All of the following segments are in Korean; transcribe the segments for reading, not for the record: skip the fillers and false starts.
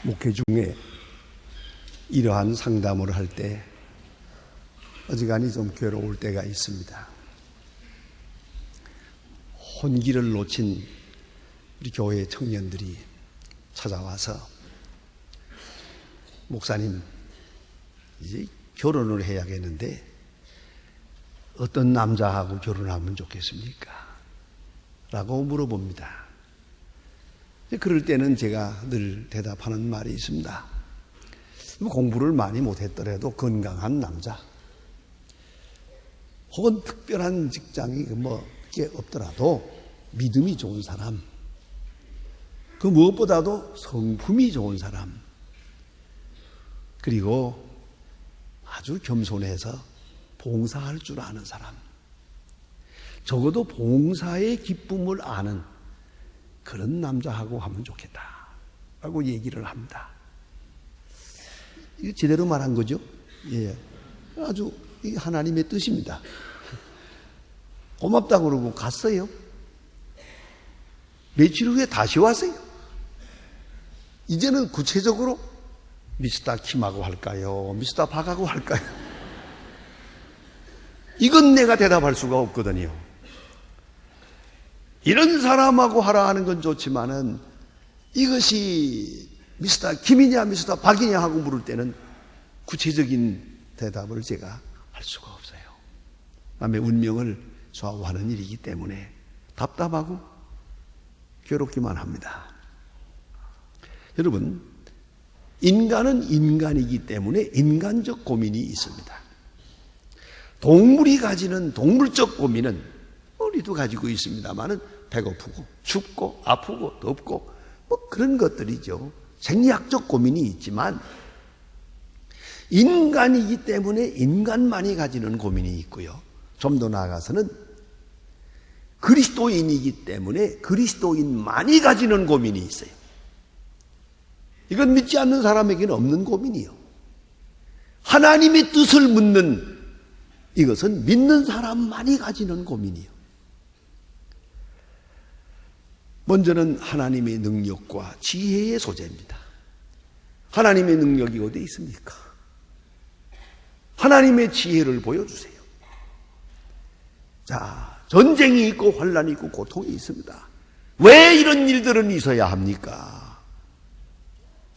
목회 중에 이러한 상담을 할 때 어지간히 좀 괴로울 때가 있습니다. 혼기를 놓친 우리 교회 청년들이 찾아와서 목사님, 이제 결혼을 해야겠는데 어떤 남자하고 결혼하면 좋겠습니까? 라고 물어봅니다. 그럴 때는 제가 늘 대답하는 말이 있습니다. 공부를 많이 못했더라도 건강한 남자, 혹은 특별한 직장이 게 없더라도 믿음이 좋은 사람, 그 무엇보다도 성품이 좋은 사람, 그리고 아주 겸손해서 봉사할 줄 아는 사람, 적어도 봉사의 기쁨을 아는 그런 남자하고 하면 좋겠다 라고 얘기를 합니다. 이거 제대로 말한 거죠? 예, 아주 하나님의 뜻입니다. 고맙다 그러고 갔어요. 며칠 후에 다시 왔어요. 이제는 구체적으로 미스터 킴하고 할까요? 미스터 박하고 할까요? 이건 내가 대답할 수가 없거든요. 이런 사람하고 하라 하는 건 좋지만은 이것이 미스터 김이냐 미스터 박이냐 하고 물을 때는 구체적인 대답을 제가 할 수가 없어요. 남의 운명을 좌우하는 일이기 때문에 답답하고 괴롭기만 합니다. 여러분, 인간은 인간이기 때문에 인간적 고민이 있습니다. 동물이 가지는 동물적 고민은 우리도 가지고 있습니다만은 배고프고 춥고 아프고 덥고 그런 것들이죠. 생리학적 고민이 있지만 인간이기 때문에 인간만이 가지는 고민이 있고요. 좀 더 나아가서는 그리스도인이기 때문에 그리스도인만이 가지는 고민이 있어요. 이건 믿지 않는 사람에게는 없는 고민이요. 하나님의 뜻을 묻는 이것은 믿는 사람만이 가지는 고민이요. 먼저는 하나님의 능력과 지혜의 소재입니다. 하나님의 능력이 어디 있습니까? 하나님의 지혜를 보여주세요. 자, 전쟁이 있고 환란이 있고 고통이 있습니다. 왜 이런 일들은 있어야 합니까?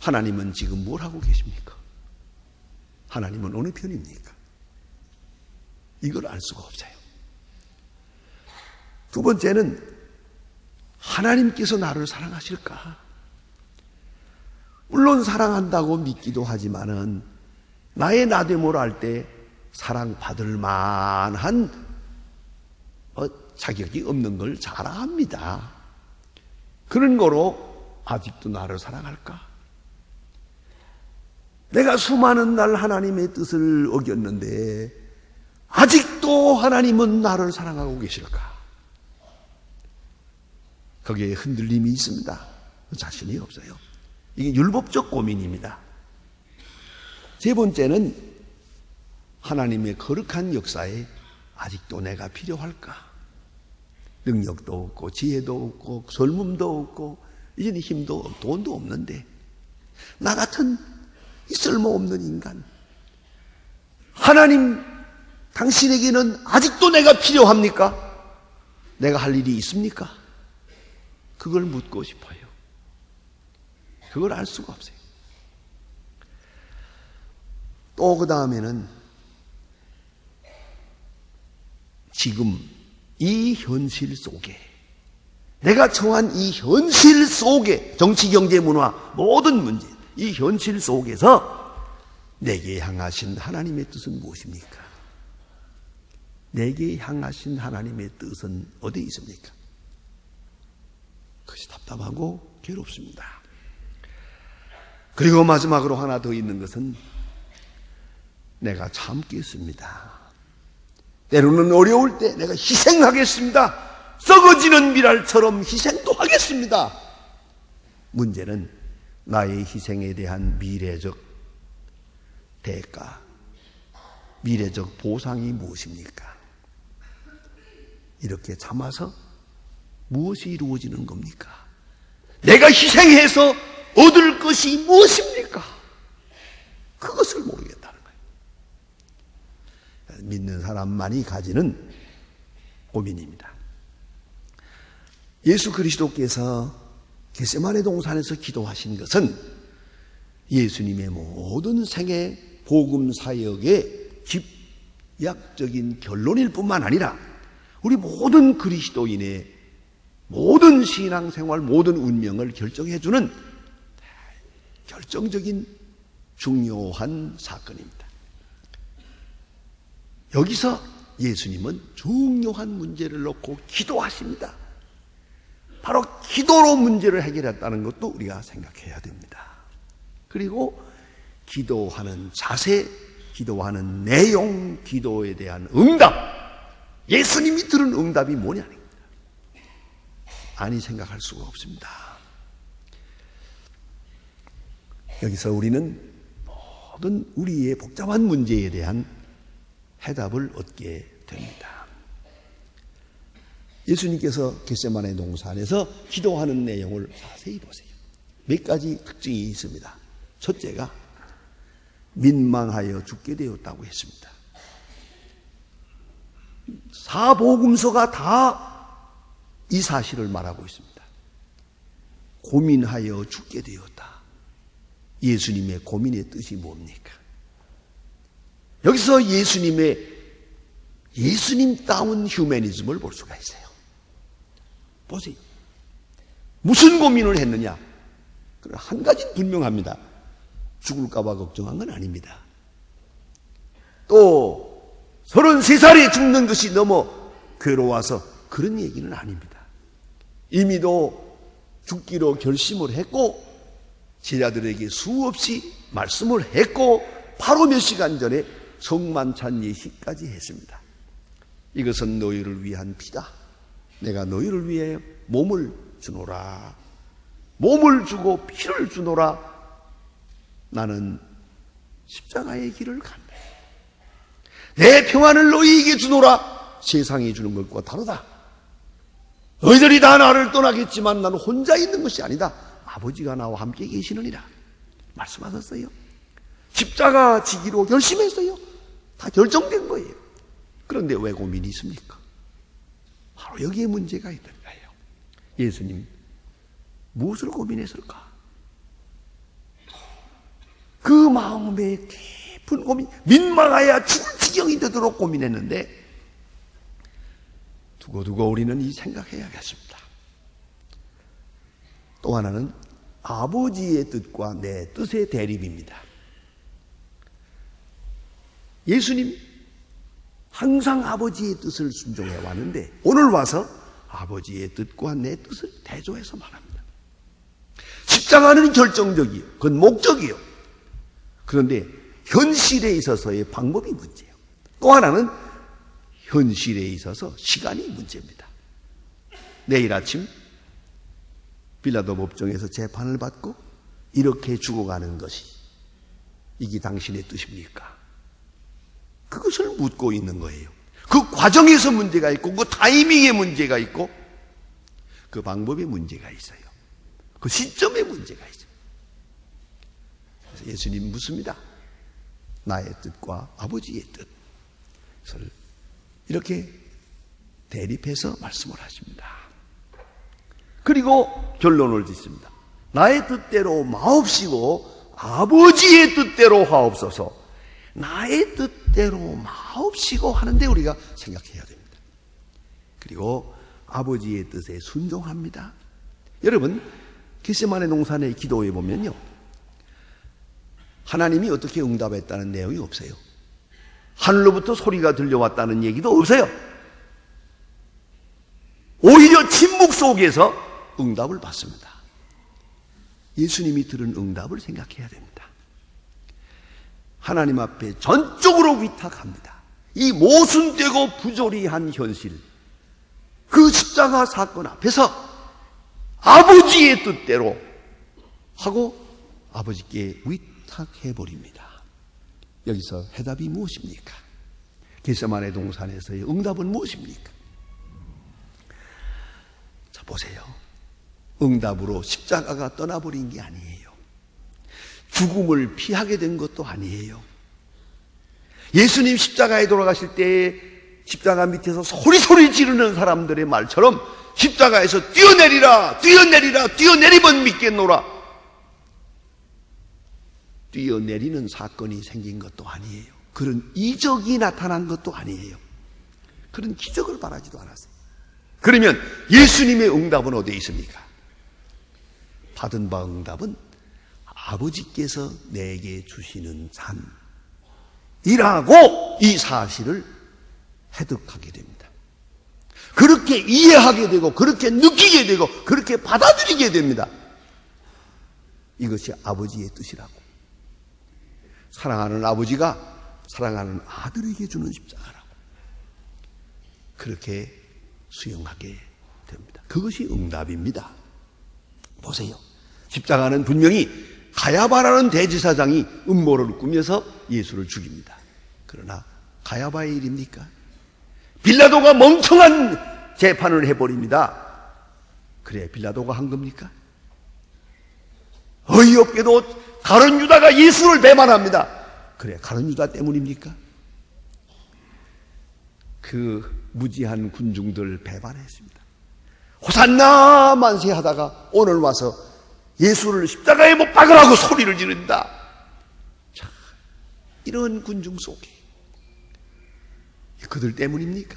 하나님은 지금 뭘 하고 계십니까? 하나님은 어느 편입니까? 이걸 알 수가 없어요. 두 번째는 하나님께서 나를 사랑하실까? 물론 사랑한다고 믿기도 하지만은 나의 나됨을 알 때 사랑받을 만한 자격이 없는 걸 잘 압니다. 그런 거로 아직도 나를 사랑할까? 내가 수많은 날 하나님의 뜻을 어겼는데 아직도 하나님은 나를 사랑하고 계실까? 거기에 흔들림이 있습니다. 자신이 없어요. 이게 율법적 고민입니다. 세 번째는 하나님의 거룩한 역사에 아직도 내가 필요할까? 능력도 없고 지혜도 없고 젊음도 없고 이제는 힘도 없고 돈도 없는데 나 같은 이 쓸모없는 인간, 하나님 당신에게는 아직도 내가 필요합니까? 내가 할 일이 있습니까? 그걸 묻고 싶어요. 그걸 알 수가 없어요. 또 그 다음에는 지금 이 현실 속에, 내가 처한 이 현실 속에, 정치, 경제, 문화 모든 문제, 이 현실 속에서 내게 향하신 하나님의 뜻은 무엇입니까? 내게 향하신 하나님의 뜻은 어디에 있습니까? 그것이 답답하고 괴롭습니다. 그리고 마지막으로 하나 더 있는 것은 내가 참겠습니다. 때로는 어려울 때 내가 희생하겠습니다. 썩어지는 미랄처럼 희생도 하겠습니다. 문제는 나의 희생에 대한 미래적 대가, 미래적 보상이 무엇입니까? 이렇게 참아서 무엇이 이루어지는 겁니까? 내가 희생해서 얻을 것이 무엇입니까? 그것을 모르겠다는 거예요. 믿는 사람만이 가지는 고민입니다. 예수 그리스도께서 겟세마네 동산에서 기도하신 것은 예수님의 모든 생애 복음 사역의 집약적인 결론일 뿐만 아니라 우리 모든 그리스도인의 모든 신앙생활, 모든 운명을 결정해주는 결정적인 중요한 사건입니다. 여기서 예수님은 중요한 문제를 놓고 기도하십니다. 바로 기도로 문제를 해결했다는 것도 우리가 생각해야 됩니다. 그리고 기도하는 자세, 기도하는 내용, 기도에 대한 응답, 예수님이 들은 응답이 뭐냐는 겁니다. 아니 생각할 수가 없습니다. 여기서 우리는 모든 우리의 복잡한 문제에 대한 해답을 얻게 됩니다. 예수님께서 겟세마네 동산에서 기도하는 내용을 자세히 보세요. 몇 가지 특징이 있습니다. 첫째가 민망하여 죽게 되었다고 했습니다. 사복음서가 다 이 사실을 말하고 있습니다. 고민하여 죽게 되었다. 예수님의 고민의 뜻이 뭡니까? 여기서 예수님다운 휴머니즘을 볼 수가 있어요. 보세요. 무슨 고민을 했느냐? 한 가지는 분명합니다. 죽을까봐 걱정한 건 아닙니다. 또 33살에 죽는 것이 너무 괴로워서 그런 얘기는 아닙니다. 이미도 죽기로 결심을 했고 제자들에게 수없이 말씀을 했고 바로 몇 시간 전에 성만찬 예식까지 했습니다. 이것은 너희를 위한 피다. 내가 너희를 위해 몸을 주노라. 몸을 주고 피를 주노라. 나는 십자가의 길을 간다. 내 평안을 너희에게 주노라. 세상이 주는 것과 다르다. 너희들이 다 나를 떠나겠지만 나는 혼자 있는 것이 아니다. 아버지가 나와 함께 계시느니라 말씀하셨어요. 십자가 지기로 결심했어요. 다 결정된 거예요. 그런데 왜 고민이 있습니까? 바로 여기에 문제가 있던 거예요. 예수님 무엇을 고민했을까? 그 마음에 깊은 고민, 민망하여 죽을 지경이 되도록 고민했는데 두고두고 우리는 이 생각해야겠습니다. 또 하나는 아버지의 뜻과 내 뜻의 대립입니다. 예수님 항상 아버지의 뜻을 순종해 왔는데 오늘 와서 아버지의 뜻과 내 뜻을 대조해서 말합니다. 십자가는 결정적이요. 그건 목적이요. 그런데 현실에 있어서의 방법이 문제예요. 또 하나는 현실에 있어서 시간이 문제입니다. 내일 아침 빌라도 법정에서 재판을 받고 이렇게 죽어가는 것이 이게 당신의 뜻입니까? 그것을 묻고 있는 거예요. 그 과정에서 문제가 있고 그 타이밍에 문제가 있고 그 방법에 문제가 있어요. 그 시점에 문제가 있어요. 그래서 예수님 묻습니다. 나의 뜻과 아버지의 뜻을 이렇게 대립해서 말씀을 하십니다. 그리고 결론을 짓습니다. 나의 뜻대로 마옵시고 아버지의 뜻대로 하옵소서. 나의 뜻대로 마옵시고 하는데 우리가 생각해야 됩니다. 그리고 아버지의 뜻에 순종합니다. 여러분 겟세마네 동산의 기도에 보면요, 하나님이 어떻게 응답했다는 내용이 없어요. 하늘로부터 소리가 들려왔다는 얘기도 없어요. 오히려 침묵 속에서 응답을 받습니다. 예수님이 들은 응답을 생각해야 됩니다. 하나님 앞에 전적으로 위탁합니다. 이 모순되고 부조리한 현실, 그 십자가 사건 앞에서 아버지의 뜻대로 하고 아버지께 위탁해버립니다. 여기서 해답이 무엇입니까? 겟세마네 동산에서의 응답은 무엇입니까? 자, 보세요. 응답으로 십자가가 떠나버린 게 아니에요. 죽음을 피하게 된 것도 아니에요. 예수님 십자가에 돌아가실 때 십자가 밑에서 소리 지르는 사람들의 말처럼 십자가에서 뛰어내리라, 뛰어내리라, 뛰어내리면 믿겠노라. 뛰어내리는 사건이 생긴 것도 아니에요. 그런 이적이 나타난 것도 아니에요. 그런 기적을 바라지도 않았어요. 그러면 예수님의 응답은 어디에 있습니까? 받은 바 응답은 아버지께서 내게 주시는 잔이라고 이 사실을 해득하게 됩니다. 그렇게 이해하게 되고 그렇게 느끼게 되고 그렇게 받아들이게 됩니다. 이것이 아버지의 뜻이라고. 사랑하는 아버지가 사랑하는 아들에게 주는 십자가라고. 그렇게 수용하게 됩니다. 그것이 응답입니다. 보세요. 십자가는 분명히 가야바라는 대제사장이 음모를 꾸며서 예수를 죽입니다. 그러나 가야바의 일입니까? 빌라도가 멍청한 재판을 해버립니다. 그래, 빌라도가 한 겁니까? 어이없게도 가룟 유다가 예수를 배반합니다. 그래, 가룟 유다 때문입니까? 그 무지한 군중들 배반했습니다. 호산나 만세 하다가 오늘 와서 예수를 십자가에 못 박으라고 소리를 지른다. 자, 이런 군중 속에 그들 때문입니까?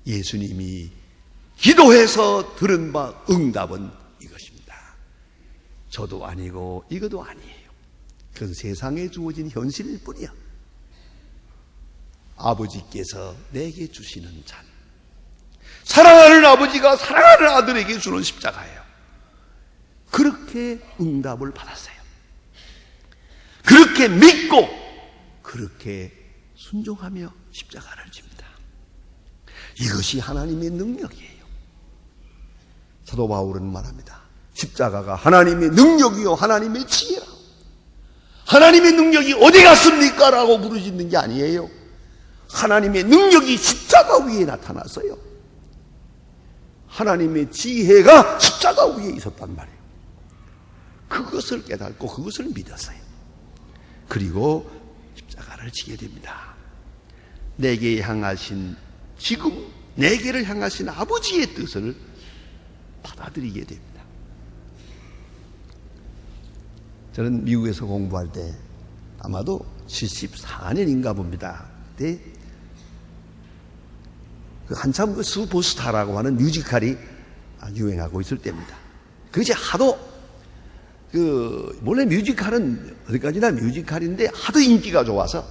예수님이 기도해서 들은 바 응답은 이것입니다. 저도 아니고 이것도 아니에요. 그건 세상에 주어진 현실일 뿐이야. 아버지께서 내게 주시는 잔. 사랑하는 아버지가 사랑하는 아들에게 주는 십자가예요. 그렇게 응답을 받았어요. 그렇게 믿고 그렇게 순종하며 십자가를 집니다. 이것이 하나님의 능력이에요. 사도 바울은 말합니다. 십자가가 하나님의 능력이요 하나님의 지혜라고. 하나님의 능력이 어디 갔습니까? 라고 부르짖는 게 아니에요. 하나님의 능력이 십자가 위에 나타났어요. 하나님의 지혜가 십자가 위에 있었단 말이에요. 그것을 깨닫고 그것을 믿었어요. 그리고 십자가를 지게 됩니다. 내게 향하신, 지금 내게를 향하신 아버지의 뜻을 받아들이게 됩니다. 저는 미국에서 공부할 때 아마도 74년인가 봅니다. 그때 한참 슈퍼스타라고 하는 뮤지컬이 유행하고 있을 때입니다. 그것이 하도 원래 뮤지컬은 어디까지나 뮤지컬인데 하도 인기가 좋아서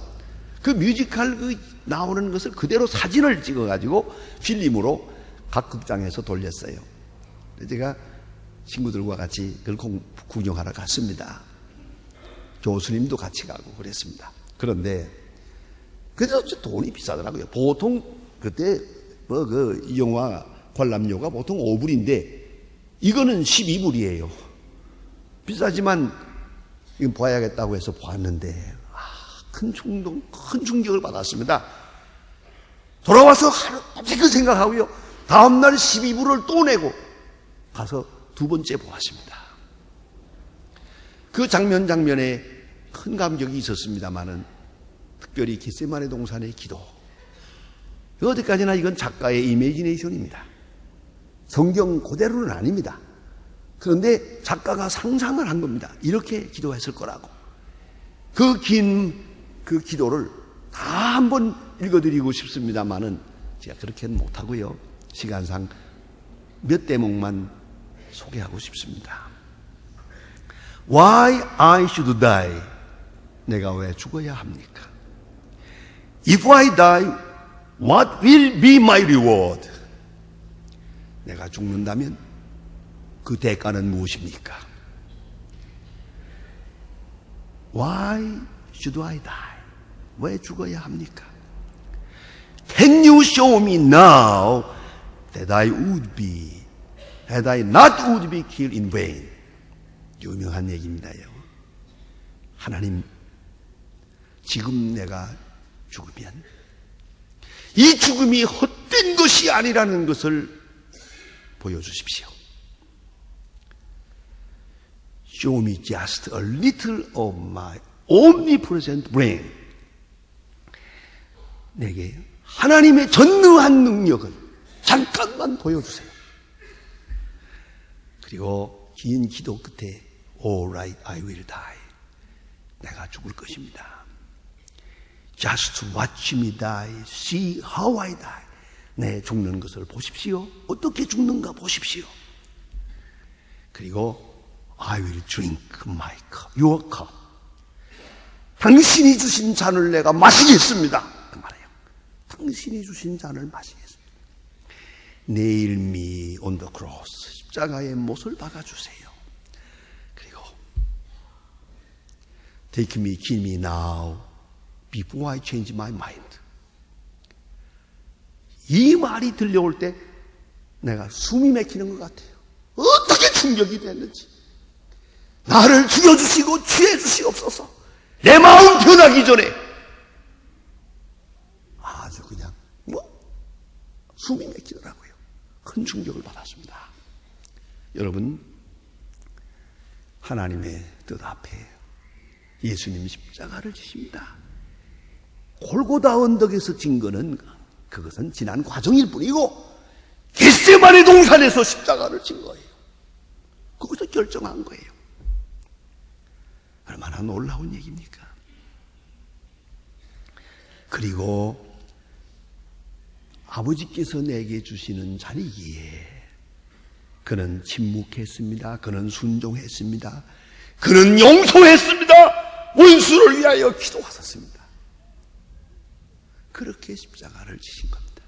그 뮤지컬 나오는 것을 그대로 사진을 찍어가지고 필름으로 각 극장에서 돌렸어요. 제가 친구들과 같이 그걸 구경하러 갔습니다. 교수님도 같이 가고 그랬습니다. 그런데 그래서 돈이 비싸더라고요. 보통 그때 이 영화 관람료가 보통 5불인데 이거는 12불이에요. 비싸지만 이건 봐야겠다고 해서 보았는데 큰 충격을 받았습니다. 돌아와서 하루 그 생각하고요. 다음날 12불을 또 내고 가서 두 번째 보았습니다. 그 장면에 큰 감격이 있었습니다만은 특별히 겟세마네 동산의 기도. 어디까지나 이건 작가의 이미지네이션입니다. 성경 그대로는 아닙니다. 그런데 작가가 상상을 한 겁니다. 이렇게 기도했을 거라고. 그 기도를 다 한번 읽어드리고 싶습니다만은 제가 그렇게는 못하고요. 시간상 몇 대목만 소개하고 싶습니다. Why I should die? 내가 왜 죽어야 합니까? If I die, what will be my reward? 내가 죽는다면 그 대가는 무엇입니까? Why should I die? 왜 죽어야 합니까? Can you show me now that I would not killed in vain? 유명한 얘기입니다요. 하나님, 지금 내가 죽으면 이 죽음이 헛된 것이 아니라는 것을 보여주십시오. Show me just a little of my omnipresent brain. 내게 하나님의 전능한 능력을 잠깐만 보여주세요. 그리고 긴 기도 끝에 All right, I will die. 내가 죽을 것입니다. Just watch me die. See how I die. 내 죽는 것을 보십시오. 어떻게 죽는가 보십시오. 그리고 I will drink my cup, your cup. 당신이 주신 잔을 내가 마시겠습니다. 그 말이에요. 당신이 주신 잔을 마시겠습니다. Nail me on the cross. 십자가에 못을 박아주세요. 그리고 Take me, kill me now before I change my mind. 이 말이 들려올 때 내가 숨이 막히는 것 같아요. 어떻게 충격이 됐는지. 나를 죽여주시고 취해주시옵소서. 내 마음 변하기 전에 아주 그냥 숨이 막히더라고요. 큰 충격을 받았습니다. 여러분, 하나님의 뜻 앞에 예수님 십자가를 지십니다. 골고다 언덕에서 진 거는 그것은 지난 과정일 뿐이고 겟세마네 동산에서 십자가를 진 거예요. 거기서 결정한 거예요. 얼마나 놀라운 얘기입니까? 그리고 아버지께서 내게 주시는 잔이기에 그는 침묵했습니다. 그는 순종했습니다. 그는 용서했습니다. 원수를 위하여 기도하셨습니다. 그렇게 십자가를 지신 겁니다.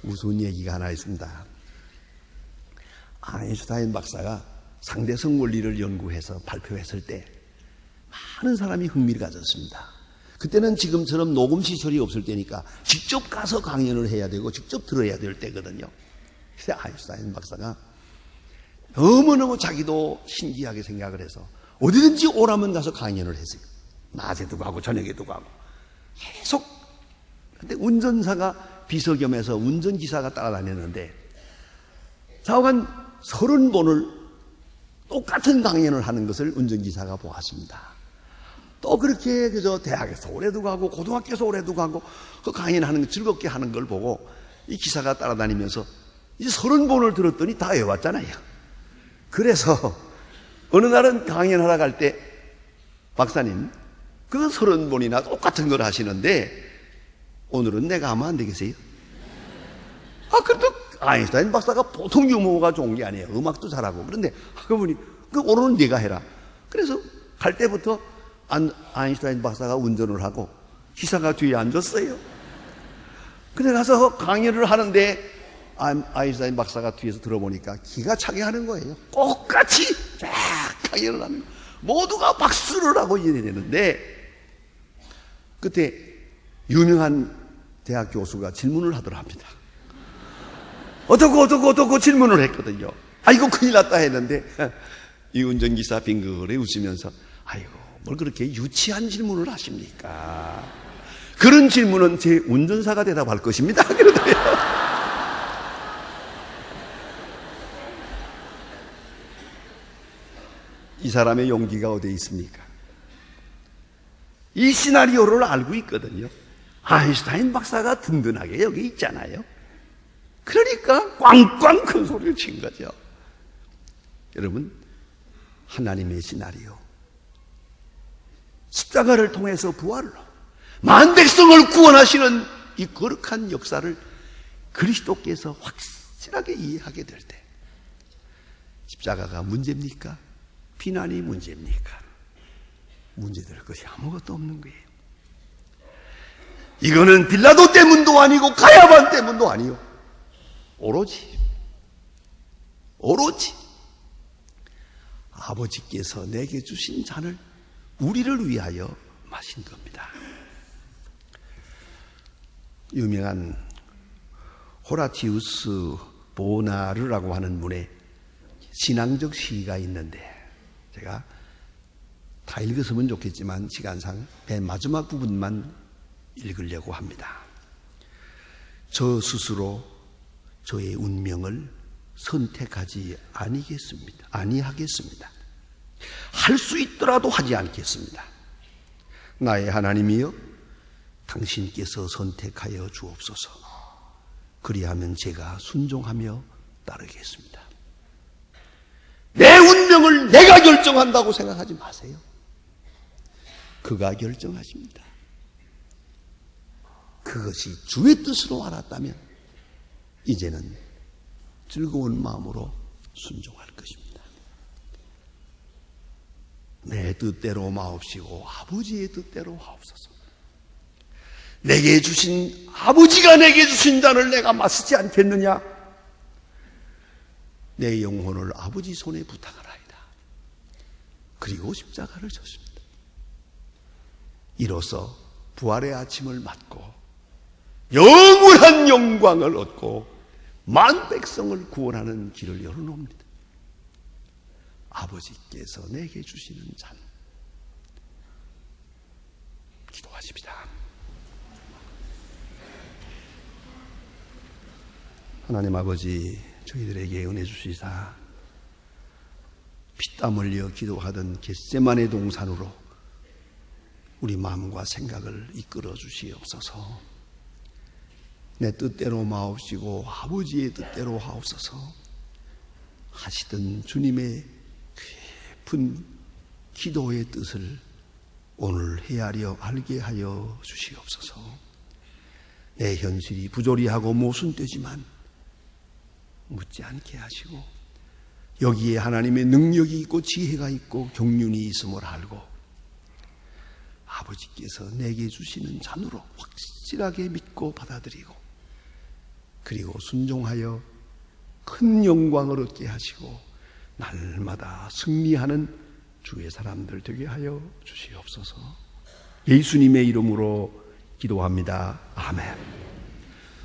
무서운 얘기가 하나 있습니다. 아인슈타인 박사가 상대성 원리를 연구해서 발표했을 때 많은 사람이 흥미를 가졌습니다. 그때는 지금처럼 녹음 시설이 없을 때니까 직접 가서 강연을 해야 되고 직접 들어야 될 때거든요. 그래서 아인슈타인 박사가 너무너무 자기도 신기하게 생각을 해서 어디든지 오라면 가서 강연을 했어요. 낮에도 가고 저녁에도 가고 계속. 근데 운전사가 비서겸해서 운전기사가 따라다녔는데 좌우간 30번을 똑같은 강연을 하는 것을 운전기사가 보았습니다. 또 그렇게 그저 대학에서 오래도 가고 고등학교에서 오래도 가고 그 강연하는 거 즐겁게 하는 걸 보고 이 기사가 따라다니면서 이제 30번을 들었더니 다 외웠잖아요. 그래서 어느 날은 강연하러 갈 때 박사님 그 30번이나 똑같은 걸 하시는데 오늘은 내가 하면 안 되겠어요? 그래도 아인슈타인 박사가 보통 유머가 좋은 게 아니에요. 음악도 잘하고. 그런데 그분이 오늘은 네가 해라. 그래서 갈 때부터 아인슈타인 박사가 운전을 하고 기사가 뒤에 앉았어요. 그래 가서 강연을 하는데 아인슈타인 박사가 뒤에서 들어보니까 기가 차게 하는 거예요. 똑같이 쫙 강연을 하는 거예요. 모두가 박수를 하고 이래야 되는데 그때 유명한 대학 교수가 질문을 하더랍니다. 어떻고 질문을 했거든요. 아이고 큰일 났다 했는데 이 운전기사 빙그레 웃으면서 아이고 뭘 그렇게 유치한 질문을 하십니까? 그런 질문은 제 운전사가 대답할 것입니다. 그러더래요. 이 사람의 용기가 어디에 있습니까? 이 시나리오를 알고 있거든요. 아인슈타인 박사가 든든하게 여기 있잖아요. 그러니까 꽝꽝 큰 소리를 친 거죠. 여러분, 하나님의 시나리오, 십자가를 통해서 부활로 만 백성을 구원하시는 이 거룩한 역사를 그리스도께서 확실하게 이해하게 될 때 십자가가 문제입니까? 비난이 문제입니까? 문제될 것이 아무것도 없는 거예요. 이거는 빌라도 때문도 아니고 가야반 때문도 아니요. 오로지 아버지께서 내게 주신 잔을 우리를 위하여 마신 겁니다. 유명한 호라티우스 보나르라고 하는 분의 신앙적 시가 있는데 제가 다 읽었으면 좋겠지만 시간상 맨 마지막 부분만 읽으려고 합니다. 저 스스로 저의 운명을 선택하지 아니하겠습니다. 할 수 있더라도 하지 않겠습니다. 나의 하나님이여, 당신께서 선택하여 주옵소서. 그리하면 제가 순종하며 따르겠습니다. 내 운명을 내가 결정한다고 생각하지 마세요. 그가 결정하십니다. 그것이 주의 뜻으로 알았다면 이제는 즐거운 마음으로 순종할 것입니다. 내 뜻대로 마옵시고 아버지의 뜻대로 하옵소서. 내게 주신, 아버지가 내게 주신 잔을 내가 마시지 않겠느냐? 내 영혼을 아버지 손에 부탁하라이다. 그리고 십자가를 졌습니다. 이로써 부활의 아침을 맞고 영원한 영광을 얻고 만 백성을 구원하는 길을 열어놓습니다. 아버지께서 내게 주시는 잔, 기도하십시다. 하나님 아버지, 저희들에게 은혜 주시사 피땀 흘려 기도하던 겟세마네 동산으로 우리 마음과 생각을 이끌어 주시옵소서. 내 뜻대로 마옵시고 아버지의 뜻대로 하옵소서. 하시던 주님의 깊은 기도의 뜻을 오늘 헤아려 알게 하여 주시옵소서. 내 현실이 부조리하고 모순되지만 묻지 않게 하시고 여기에 하나님의 능력이 있고 지혜가 있고 경륜이 있음을 알고 아버지께서 내게 주시는 잔으로 확실하게 믿고 받아들이고 그리고 순종하여 큰 영광을 얻게 하시고 날마다 승리하는 주의 사람들 되게 하여 주시옵소서. 예수님의 이름으로 기도합니다. 아멘.